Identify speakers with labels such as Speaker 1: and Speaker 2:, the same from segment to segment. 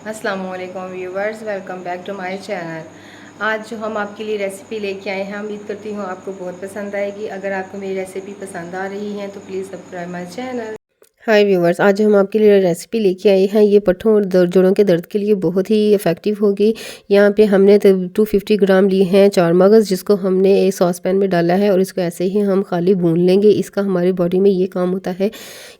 Speaker 1: अस्सलामुअलैकुम viewers, welcome back to my channel. आज जो हम आपके लिए रेसिपी लेके आए हैं, उम्मीद करती हूँ आपको बहुत पसंद आएगी। अगर आपको मेरी रेसिपी पसंद आ रही है तो please subscribe my channel. Hi viewers, आज हम आपके लिए रेसिपी लेके आए हैं। ये पट्ठों और जोड़ों के दर्द के लिए बहुत ही इफ़ेक्टिव होगी। यहाँ पे हमने 250 ग्राम लिए हैं चार मगज़, जिसको हमने एक सॉस पैन में डाला है और इसको ऐसे ही हम खाली भून लेंगे। इसका हमारी बॉडी में ये काम होता है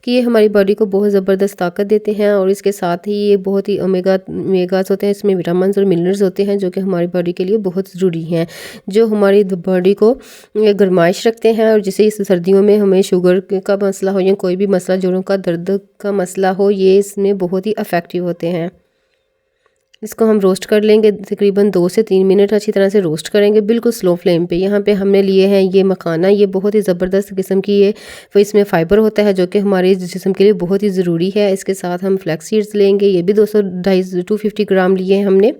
Speaker 1: कि ये हमारी बॉडी को बहुत ज़बरदस्त ताकत देते हैं और इसके साथ ही ये बहुत ही ओमेगास होते हैं। इसमें विटामिन और मिनरल्स होते हैं जो कि हमारी बॉडी के लिए बहुत ज़रूरी हैं, जो हमारी बॉडी को गर्माइश रखते हैं। और जैसे इस सर्दियों में हमें शुगर का मसला हो या कोई भी मसला, जोड़ों का दर्द का मसला हो, ये इसमें बहुत ही इफ़ेक्टिव होते हैं। इसको हम रोस्ट कर लेंगे, तकरीबन 2 से 3 मिनट अच्छी तरह से रोस्ट करेंगे, बिल्कुल स्लो फ्लेम पे। यहाँ पे हमने लिए हैं ये मखाना, ये बहुत ही ज़बरदस्त किस्म की ये इसमें फ़ाइबर होता है जो कि हमारे जिस्म के लिए बहुत ही ज़रूरी है। इसके साथ हम फ्लैक्स सीड्स लेंगे, ये भी 250 ग्राम लिए हैं हमने।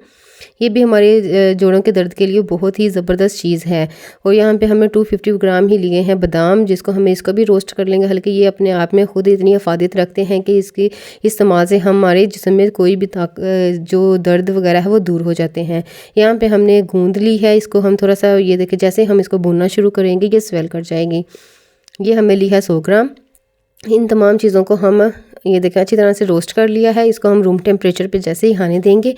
Speaker 1: ये भी हमारे जोड़ों के दर्द के लिए बहुत ही ज़बरदस्त चीज़ है। और यहाँ पे हमने 250 ग्राम ही लिए हैं बादाम, जिसको हम इसको भी रोस्ट कर लेंगे हल्के। ये अपने आप में खुद इतनी अफादियत रखते हैं कि इसकी इस्तेमाल से हमारे जिस्म में कोई भी जो दर्द वगैरह है वो दूर हो जाते हैं। यहाँ पे हमने गूंद ली है, इसको हम थोड़ा सा, ये देखें, जैसे हम इसको भूनना शुरू करेंगे ये स्वेल कर जाएगी। ये हमें ली है 100 ग्राम। इन तमाम चीज़ों को हम, ये देखें, अच्छी तरह से रोस्ट कर लिया है। इसको हम रूम टेम्परेचर पे जैसे ही आने देंगे।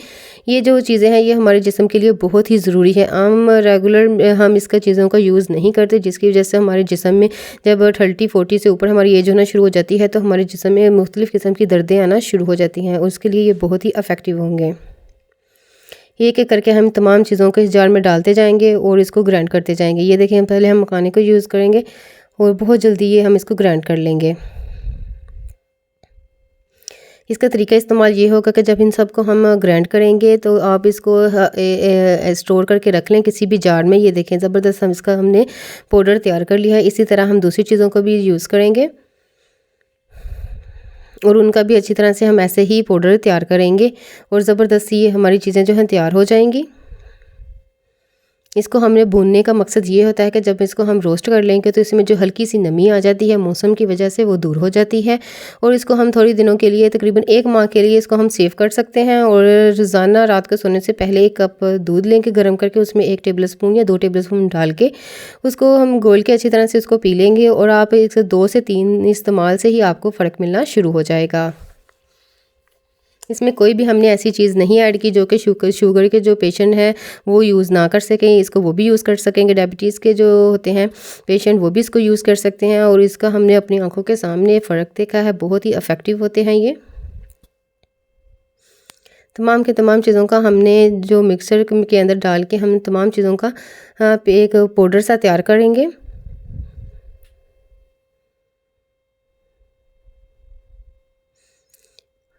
Speaker 1: ये जो चीज़ें हैं ये हमारे जिस्म के लिए बहुत ही ज़रूरी है। आम रेगुलर हम इसका चीज़ों का यूज़ नहीं करते, जिसकी वजह से हमारे जिस्म में जब 30-40 से ऊपर हमारी एज होना शुरू हो जाती है तो हमारे जिस्म में मुख्तलिफ़ किस्म की दर्दें आना शुरू हो जाती हैं। उसके लिए ये बहुत ही इफ़ेक्टिव होंगे। एक एक करके हम तमाम चीज़ों को इस जार में डालते जाएंगे और इसको ग्राइंड करते जाएंगे। ये देखें, पहले हम मखाने को यूज़ करेंगे और बहुत जल्दी ये हम इसको ग्राइंड कर लेंगे। इसका तरीका इस्तेमाल ये होगा कि जब इन सब को हम ग्राइंड करेंगे तो आप इसको स्टोर करके रख लें किसी भी जार में। ये देखें, ज़बरदस्त हम इसका हमने पाउडर तैयार कर लिया है। इसी तरह हम दूसरी चीज़ों को भी यूज़ करेंगे और उनका भी अच्छी तरह से हम ऐसे ही पाउडर तैयार करेंगे और ज़बरदस्त ये हमारी चीज़ें जो हैं तैयार हो जाएंगी। इसको हमने भूनने का मकसद ये होता है कि जब इसको हम रोस्ट कर लेंगे तो इसमें जो हल्की सी नमी आ जाती है मौसम की वजह से, वो दूर हो जाती है। और इसको हम थोड़ी दिनों के लिए, तकरीबन 1 माह के लिए इसको हम सेव कर सकते हैं। और रोज़ाना रात को सोने से पहले 1 कप दूध लेंगे गर्म करके, उसमें 1 टेबल स्पून या 2 टेबल स्पून डाल के उसको हम घोल के अच्छी तरह से उसको पी लेंगे। और आप इसे 2 से 3 इस्तेमाल से ही आपको फ़र्क मिलना शुरू हो जाएगा। इसमें कोई भी हमने ऐसी चीज़ नहीं ऐड की जो कि शुगर के जो पेशेंट हैं वो यूज़ ना कर सकें। इसको वो भी यूज़ कर सकेंगे। डायबिटीज़ के जो होते हैं पेशेंट वो भी इसको यूज़ कर सकते हैं। और इसका हमने अपनी आंखों के सामने फ़र्क देखा है, बहुत ही इफ़ेक्टिव होते हैं ये। तमाम के तमाम चीज़ों का हमने जो मिक्सर के अंदर डाल के हम तमाम चीज़ों का एक पाउडर सा तैयार करेंगे।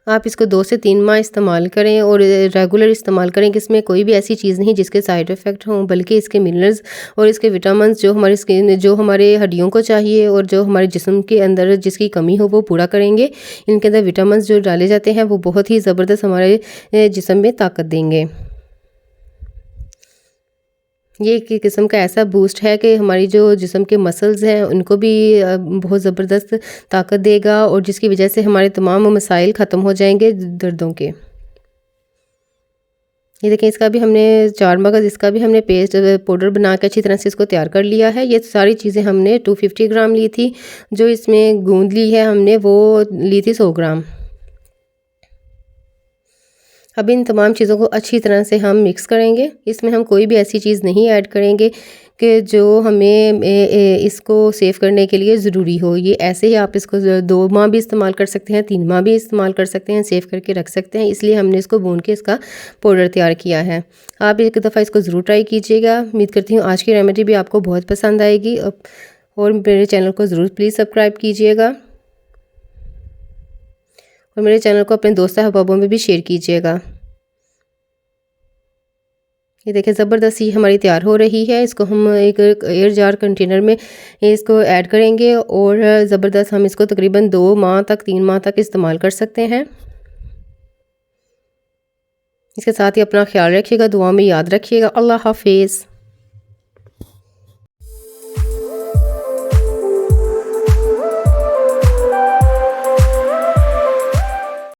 Speaker 1: आप इसको 2 से 3 माह इस्तेमाल करें और रेगुलर इस्तेमाल करें कि इसमें कोई भी ऐसी चीज़ नहीं जिसके साइड इफ़ेक्ट हों, बल्कि इसके मिनरल्स और इसके विटामिन्स जो हमारी स्किन, जो हमारे हड्डियों को चाहिए और जो हमारे जिस्म के अंदर जिसकी कमी हो वो पूरा करेंगे। इनके अंदर विटामिन्स जो डाले जाते हैं वो बहुत ही ज़बरदस्त हमारे जिस्म में ताकत देंगे। ये एक किस्म का ऐसा बूस्ट है कि हमारी जो जिस्म के मसल्स हैं उनको भी बहुत ज़बरदस्त ताकत देगा और जिसकी वजह से हमारे तमाम मसाइल ख़त्म हो जाएंगे दर्दों के। ये देखें, इसका भी हमने चार मगज़, इसका भी हमने पेस्ट पाउडर बना के अच्छी तरह से इसको तैयार कर लिया है। ये सारी चीज़ें हमने 250 ग्राम ली थी। जो इसमें गूंद ली है हमने वो ली थी 100 ग्राम। अब इन तमाम चीज़ों को अच्छी तरह से हम मिक्स करेंगे। इसमें हम कोई भी ऐसी चीज़ नहीं ऐड करेंगे कि जो हमें इसको सेव करने के लिए ज़रूरी हो। ये ऐसे ही आप इसको 2 माह भी इस्तेमाल कर सकते हैं, 3 माह भी इस्तेमाल कर सकते हैं, सेव करके रख सकते हैं। इसलिए हमने इसको भून के इसका पाउडर तैयार किया है। आप एक दफ़ा इसको ज़रूर ट्राई कीजिएगा। उम्मीद करती हूँ आज की रेमेडी भी आपको बहुत पसंद आएगी। और मेरे चैनल को ज़रूर प्लीज़ सब्सक्राइब कीजिएगा और मेरे चैनल को अपने दोस्त अहबाबों में भी शेयर कीजिएगा। ये देखिए, ज़बरदस्त ही हमारी तैयार हो रही है। इसको हम एक एयर जार कंटेनर में इसको ऐड करेंगे और ज़बरदस्त हम इसको तकरीबन 2 माह तक, 3 माह तक इस्तेमाल कर सकते हैं। इसके साथ ही अपना ख्याल रखिएगा, दुआ में याद रखिएगा। अल्लाह हाफिज़।